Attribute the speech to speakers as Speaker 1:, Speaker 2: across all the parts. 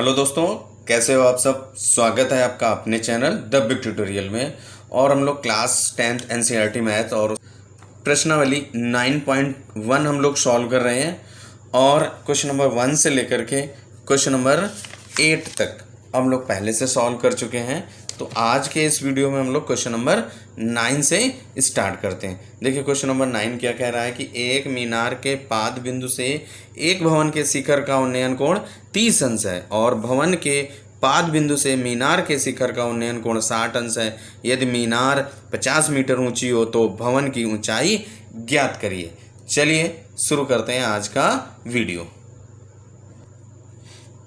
Speaker 1: Hello दोस्तों, कैसे हो आप सब। स्वागत है आपका अपने चैनल द बिग ट्यूटोरियल में। और हम लोग क्लास 10th एनसीईआरटी मैथ और प्रश्नावली 9.1 हम लोग सॉल्व कर रहे हैं। और क्वेश्चन नंबर 1 से लेकर के क्वेश्चन नंबर 8 तक हम लोग पहले से सॉल्व कर चुके हैं। तो आज के इस वीडियो में हम लोग क्वेश्चन नंबर 9 से स्टार्ट करते हैं। देखिए क्वेश्चन नंबर 9 क्या कह रहा है कि एक मीनार के पाद बिंदु से एक भवन के शिखर का उन्नयन कोण 30 अंश है और भवन के पाद बिंदु से मीनार के शिखर का उन्नयन कोण 60 अंश है। यदि मीनार 50 मीटर ऊंची हो तो भवन की ऊंचाई ज्ञात करिए। चलिए शुरू करते हैं आज का वीडियो।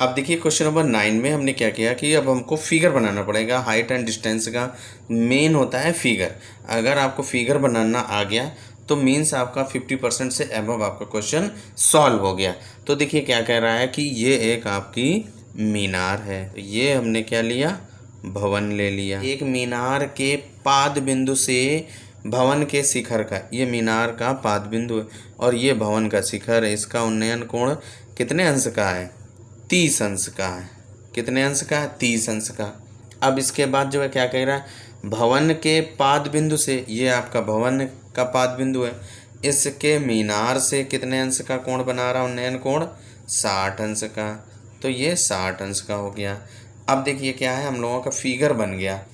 Speaker 1: अब देखिए क्वेश्चन नंबर 9 में हमने क्या किया कि अब हमको फिगर बनाना पड़ेगा। हाइट एंड डिस्टेंस का मेन होता है फिगर। अगर आपको फिगर बनाना आ गया तो मीन्स आपका 50% से अबव आपका क्वेश्चन सॉल्व हो गया। तो देखिए क्या कह रहा है कि ये एक आपकी मीनार है। तो ये हमने क्या लिया, भवन ले लिया। एक मीनार के पाद बिंदु से भवन के शिखर का, ये मीनार का पाद बिंदु है और ये भवन का शिखर है। इसका उन्नयन कोण कितने अंश का है, 30 अंश का है। कितने अंश का है, 30 अंश का। अब इसके बाद जो है क्या कह रहा है, भवन के पाद बिंदु से, ये आपका भवन का पाद बिंदु है, इसके मीनार से कितने अंश का कोण बना रहा, उन्नयन कोण 60 अंश का। तो ये 60 अंश का हो गया। अब देखिए क्या है, हम लोगों का फिगर बन गया।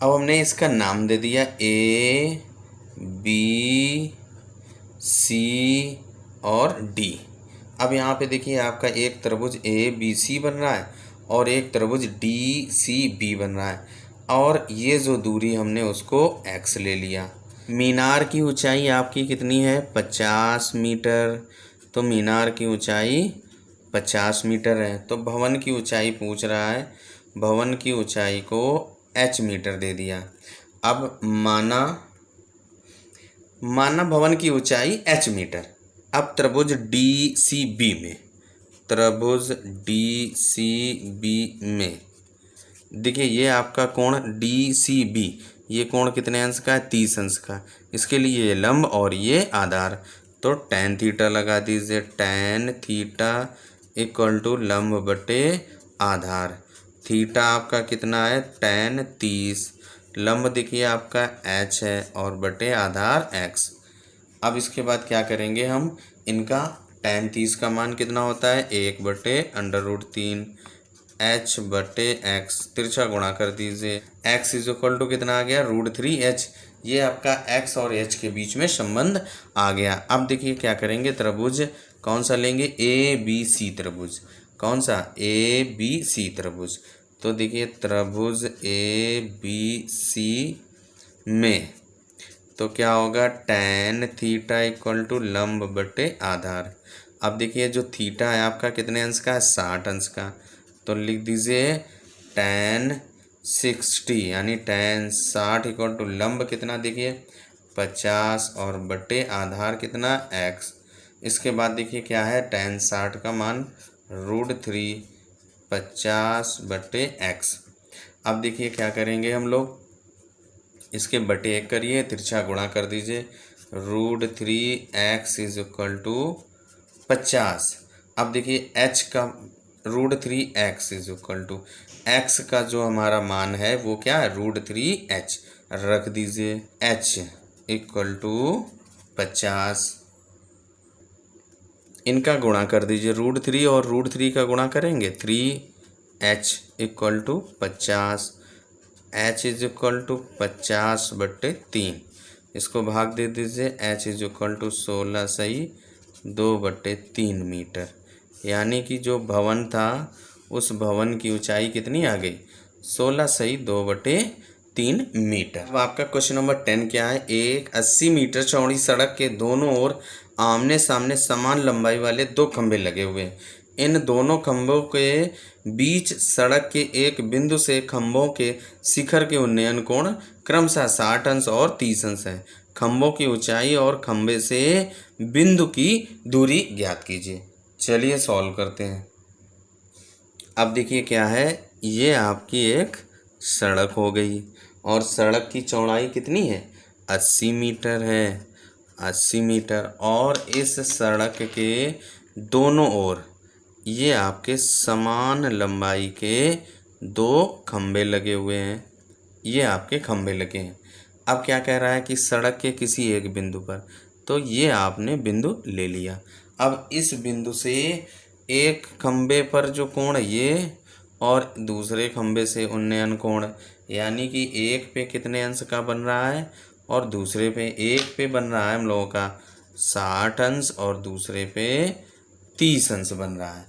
Speaker 1: अब हमने इसका नाम दे दिया ए बी सी और डी। अब यहाँ पे देखिए आपका एक त्रिभुज ए बी सी बन रहा है और एक त्रिभुज डी सी बी बन रहा है और ये जो दूरी हमने उसको x ले लिया। मीनार की ऊंचाई आपकी कितनी है, 50 मीटर। तो मीनार की ऊंचाई 50 मीटर है। तो भवन की ऊंचाई पूछ रहा है, भवन की ऊंचाई को h मीटर दे दिया। अब माना भवन की ऊंचाई h मीटर। अब त्रिभुज डी सी बी में, त्रिभुज डी सी बी में देखिए ये आपका कोण डी सी बी, ये कोण कितने अंश का है, 30 अंश का। इसके लिए ये लंब और ये आधार। तो tan थीटा लगा दीजिए। tan थीटा इक्वल टू लंब बटे आधार। थीटा आपका कितना है, tan 30। लंब देखिए आपका h है और बटे आधार x। अब इसके बाद क्या करेंगे हम, इनका tan 30 का मान कितना होता है, 1/√3 h बटे x। तिरछा गुणा कर दीजिए। x इज इक्वल टू कितना आ गया, √3h। ये आपका x और h के बीच में संबंध आ गया। अब देखिए क्या करेंगे, त्रिभुज कौन सा लेंगे, ए बी सी त्रिभुज। कौन सा, ए बी सी त्रिभुज। तो देखिए त्रिभुज ए बी सी में तो क्या होगा, tan थीटा इक्वल टू लंब बटे आधार। अब देखिए जो थीटा है आपका कितने अंश का है, 60 अंश का। तो लिख दीजिए tan 60 यानी tan 60 इक्वल टू लंब कितना, देखिए 50 और बटे आधार कितना, x। इसके बाद देखिए क्या है, tan 60 का मान √3 50 बटे x। अब देखिए क्या करेंगे हम लोग, इसके बटे 1 करिए, तिरछा गुणा कर दीजिए। √3x is equal to 50। अब देखिए h का √3x is equal to x का जो हमारा मान है वो क्या है, √3h रख दीजिए। h इक्वल टू 50, इनका गुणा कर दीजिए। √3 और √3 का गुणा करेंगे, 3h equal to 50। h is equal to 50 बटे 3। इसको भाग दे दीजिए। h इज इक्वल टू 16 सही 2/3 मीटर। यानी कि जो भवन था उस भवन की ऊंचाई कितनी आ गई, 16 सही 2/3 मीटर। अब आपका क्वेश्चन नंबर 10 क्या है, एक 80 मीटर चौड़ी सड़क के दोनों ओर आमने सामने समान लंबाई वाले 2 खंभे लगे हुए हैं। इन दोनों खंभों के बीच सड़क के एक बिंदु से खंभों के शिखर के उन्नयन कोण क्रमशः 60 अंश और 30 अंश है। खंभों की ऊंचाई और खंभे से बिंदु की दूरी ज्ञात कीजिए। चलिए सॉल्व करते हैं। अब देखिए क्या है, ये आपकी एक सड़क हो गई और सड़क की चौड़ाई कितनी है, 80 मीटर है, 80 मीटर। और इस सड़क के दोनों ओर ये आपके समान लंबाई के दो खंबे लगे हुए हैं, ये आपके खंबे लगे हैं। अब क्या कह रहा है कि सड़क के किसी एक बिंदु पर, तो ये आपने बिंदु ले लिया। अब इस बिंदु से एक खंबे पर जो कोण ये और दूसरे खंबे से उन्नयन कोण, यानी कि एक पे कितने अंश का बन रहा है और दूसरे पे, एक पे बन रहा है हम लोगों का 60 अंश और दूसरे पे 30 अंश बन रहा है।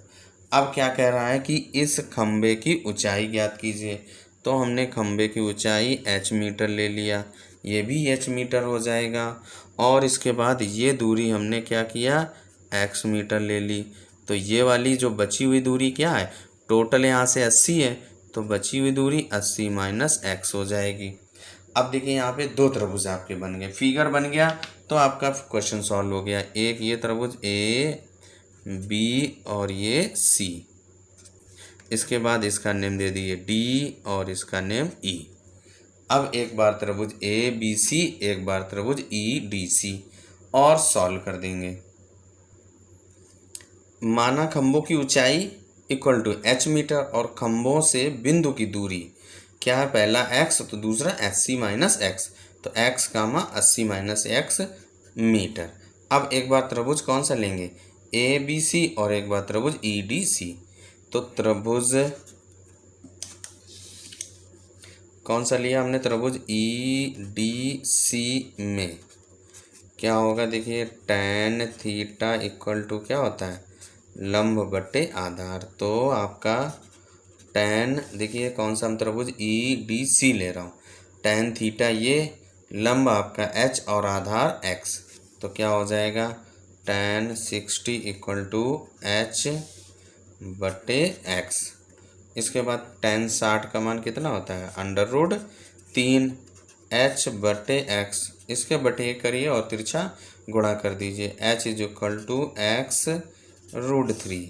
Speaker 1: अब क्या कह रहा है कि इस खंबे की ऊंचाई ज्ञात कीजिए। तो हमने खंबे की ऊंचाई h मीटर ले लिया, ये भी h मीटर हो जाएगा। और इसके बाद ये दूरी हमने क्या किया, x मीटर ले ली। तो ये वाली जो बची हुई दूरी क्या है, टोटल यहाँ से 80 है, तो बची हुई दूरी 80 माइनस x हो जाएगी। अब देखिए यहाँ पे दो त्रिभुज आपके बन गए, फिगर बन गया, तो आपका क्वेश्चन सॉल्व हो गया। एक ये त्रिभुज ए बी और ये सी, इसके बाद इसका नेम दे दिए डी और इसका नेम ई। अब एक बार त्रिभुज ए बी सी, एक बार त्रिभुज ई डी सी, और सॉल्व कर देंगे। माना खंभों की ऊंचाई इक्वल टू h मीटर और खंभों से बिंदु की दूरी क्या है, पहला x तो दूसरा 80 माइनस एक्स, तो x कामा 80 माइनस एक्स मीटर। अब एक बार त्रिभुज कौन सा लेंगे, ए बी सी, और एक बार त्रिभुज ई डी सी। तो त्रिभुज कौन सा लिया हमने, त्रिभुज ई डी सी में क्या होगा, देखिए tan थीटा इक्वल टू क्या होता है, लंब बटे आधार। तो आपका tan, देखिए कौन सा हम त्रिभुज ई डी सी ले रहा हूँ, tan थीटा ये, लंब आपका h और आधार x, तो क्या हो जाएगा tan 60 इक्वल टू h बटे x। इसके बाद tan 60 का मान कितना होता है, √3 h बटे x, इसके बटे एक करिए और तिरछा गुणा कर दीजिए, h is equal to x√3।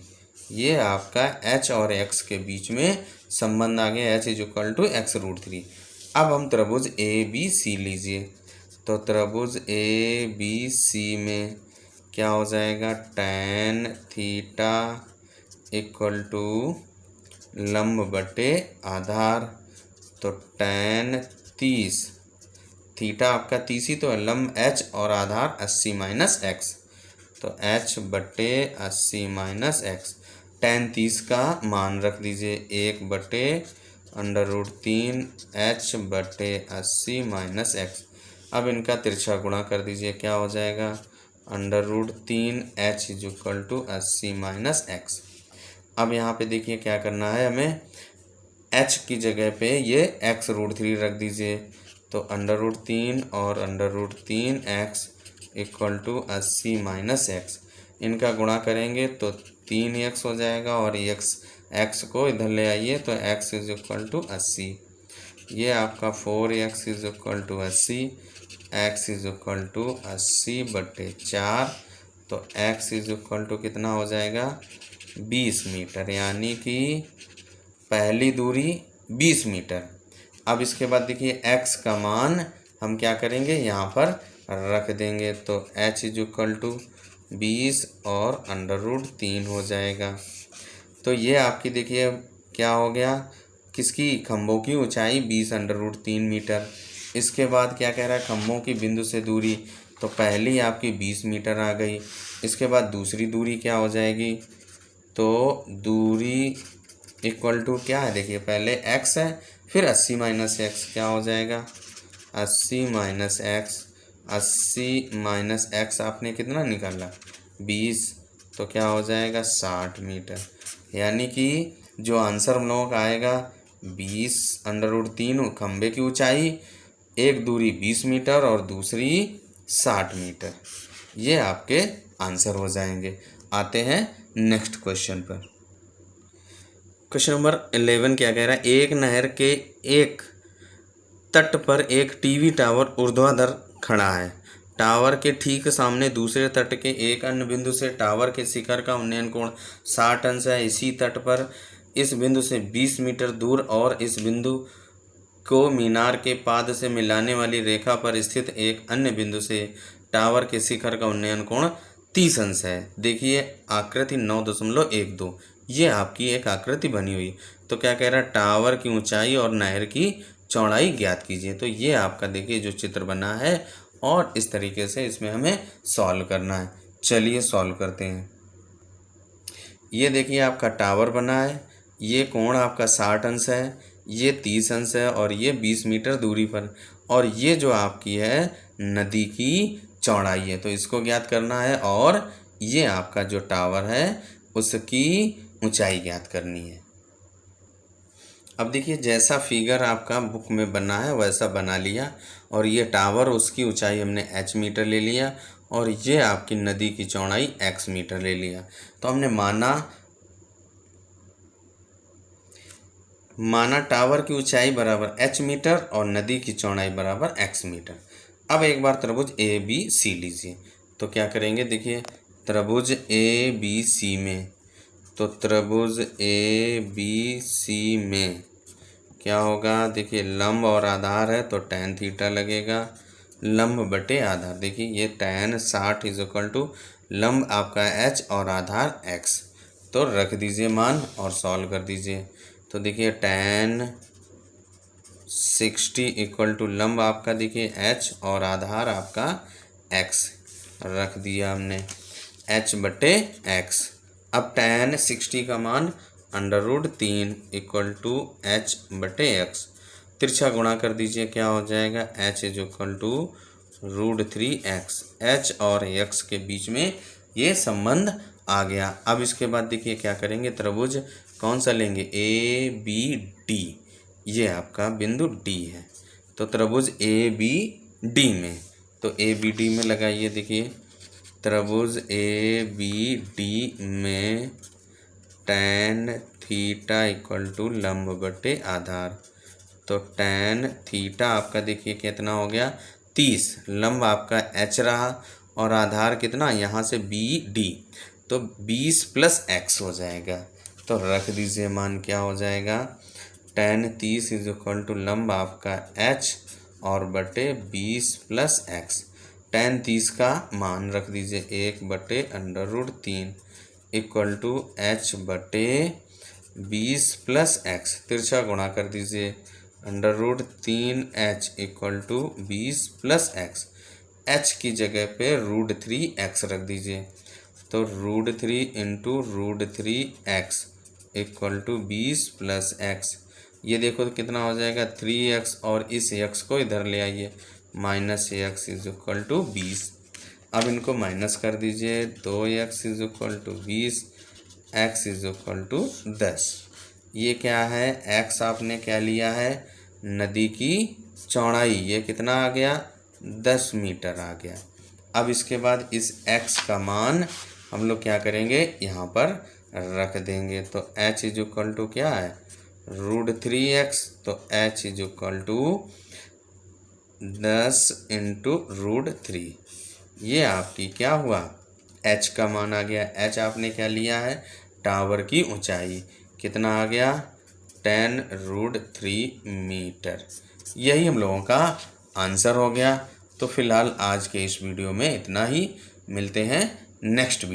Speaker 1: ये आपका h और x के बीच में संबंध आ गया, h is equal to x√3। अब हम त्रिभुज ए बी सी लीजिए, तो त्रिभुज ए बी सी में क्या हो जाएगा, tan थीटा इक्वल टू लंब बटे आधार, तो tan 30, थीटा आपका 30 ही तो है, लंब h और आधार 80 माइनस एक्स, तो h बटे 80 माइनस एक्स। tan 30 का मान रख दीजिए 1 बटे √3 h बटे 80 माइनस एक्स। अब इनका तिरछा गुणा कर दीजिए, क्या हो जाएगा, √3 h is equal to 80 minus x. अब यहाँ पे देखिए क्या करना है हमें, h की जगह पे ये x√3 रख दीजिए, तो √3 और √3 x equal to 80 minus x. इनका गुणा करेंगे तो 3x हो जाएगा, और x को इधर ले आइए तो x इज इक्वल टू 80। ये आपका 4x is equal to 80, x is equal to 80 बटे 4, तो x इज इक्वल टू कितना हो जाएगा, 20 मीटर, यानी कि पहली दूरी 20 मीटर। अब इसके बाद देखिए x का मान हम क्या करेंगे, यहाँ पर रख देंगे, तो h इज इक्वल टू 20 और √3 हो जाएगा। तो ये आपकी देखिए क्या हो गया, किसकी, खंभों की ऊंचाई 20 √3 मीटर। इसके बाद क्या कह रहा है, खंभों की बिंदु से दूरी, तो पहली आपकी 20 मीटर आ गई। इसके बाद दूसरी दूरी क्या हो जाएगी, तो दूरी इक्वल टू क्या है, देखिए पहले x है, फिर 80 माइनस एक्स, क्या हो जाएगा 80 माइनस एक्स। 80 माइनस एक्स आपने कितना निकाला, 20, तो क्या हो जाएगा 60 मीटर। यानी कि जो आंसर हम लोगों का आएगा 20 √3, खंबे की ऊंचाई, एक दूरी 20 मीटर और दूसरी 60 मीटर। ये आपके आंसर हो जाएंगे। आते हैं नेक्स्ट क्वेश्चन पर। क्वेश्चन नंबर 11 क्या कह रहा है, एक नहर के एक तट पर एक टीवी टावर ऊर्ध्वाधर खड़ा है। टावर के ठीक सामने दूसरे तट के एक अन्य बिंदु से टावर के शिखर का उन्नयन कोण 60 अंश है। इसी तट पर इस बिंदु से 20 मीटर दूर और इस बिंदु को मीनार के पाद से मिलाने वाली रेखा पर स्थित एक अन्य बिंदु से टावर के शिखर का उन्नयन कोण 30 अंश है। देखिए आकृति 9.12, ये आपकी एक आकृति बनी हुई। तो क्या कह रहा है, टावर की ऊंचाई और नहर की चौड़ाई ज्ञात कीजिए। तो ये आपका देखिए जो चित्र बना है और इस तरीके से इसमें हमें सॉल्व करना है। चलिए सॉल्व करते हैं। ये देखिए आपका टावर बना है, ये कोण आपका 60 अंश है, ये 30 अंश है और ये 20 मीटर दूरी पर, और ये जो आपकी है नदी की चौड़ाई है। तो इसको ज्ञात करना है और ये आपका जो टावर है उसकी ऊंचाई ज्ञात करनी है। अब देखिए जैसा फिगर आपका बुक में बना है वैसा बना लिया, और ये टावर उसकी ऊंचाई हमने h मीटर ले लिया और ये आपकी नदी की चौड़ाई x मीटर ले लिया। तो हमने माना टावर की ऊंचाई बराबर h मीटर और नदी की चौड़ाई बराबर x मीटर। अब एक बार त्रिभुज ए बी सी लीजिए। तो क्या करेंगे, देखिए त्रिभुज ए बी सी में, तो त्रिभुज ए बी सी में क्या होगा, देखिए लंब और आधार है तो tan थीटा लगेगा, लंब बटे आधार। देखिए ये tan 60 इज इक्वल टू लंब आपका h और आधार x। तो रख दीजिए मान और सॉल्व कर दीजिए। तो देखिए tan 60 इक्वल टू लंब आपका देखिए h और आधार आपका x, रख दिया हमने h बटे x। अब tan 60 का मान √3 इक्वल टू h बटे x, तिरछा गुणा कर दीजिए, क्या हो जाएगा h is equal to √3x। h और x के बीच में ये संबंध आ गया। अब इसके बाद देखिए क्या करेंगे, त्रिभुज कौन सा लेंगे, ए बी डी, ये आपका बिंदु D है। तो त्रिभुज ए बी डी में, तो ए बी डी में लगाइए। देखिए त्रिभुज ए बी डी में tan थीटा इक्वल टू लंब बटे आधार। तो tan थीटा आपका देखिए कितना हो गया 30, लंब आपका h रहा और आधार कितना यहाँ से बी डी, तो 20 + x हो जाएगा। तो रख दीजिए मान, क्या हो जाएगा tan 30 इज इक्वल टू लंब आपका h और बटे 20 + x। tan 30 का मान रख दीजिए 1 बटे √3 इक्वल टू h बटे 20 + x, तिरछा गुणा कर दीजिए √3h equal to 20 + x, h की जगह पे √3x रख दीजिए। तो √3 into √3x equal to 20 + x, ये देखो तो कितना हो जाएगा 3x, और इस x को इधर ले आइए -x इज इक्वल टू 20। अब इनको माइनस कर दीजिए, 2x is equal to 20, x is equal to 10। ये क्या है, x आपने क्या लिया है नदी की चौड़ाई, ये कितना आ गया 10 मीटर आ गया। अब इसके बाद इस x का मान हम लोग क्या करेंगे, यहाँ पर रख देंगे। तो h इज इक्वल टू क्या है √3x, तो h is equal to 10 into √3, ये आपकी क्या हुआ h का मान आ गया। h आपने क्या लिया है टावर की ऊंचाई, कितना आ गया 10√3 मीटर। यही हम लोगों का आंसर हो गया। तो फिलहाल आज के इस वीडियो में इतना ही, मिलते हैं नेक्स्ट वीडियो।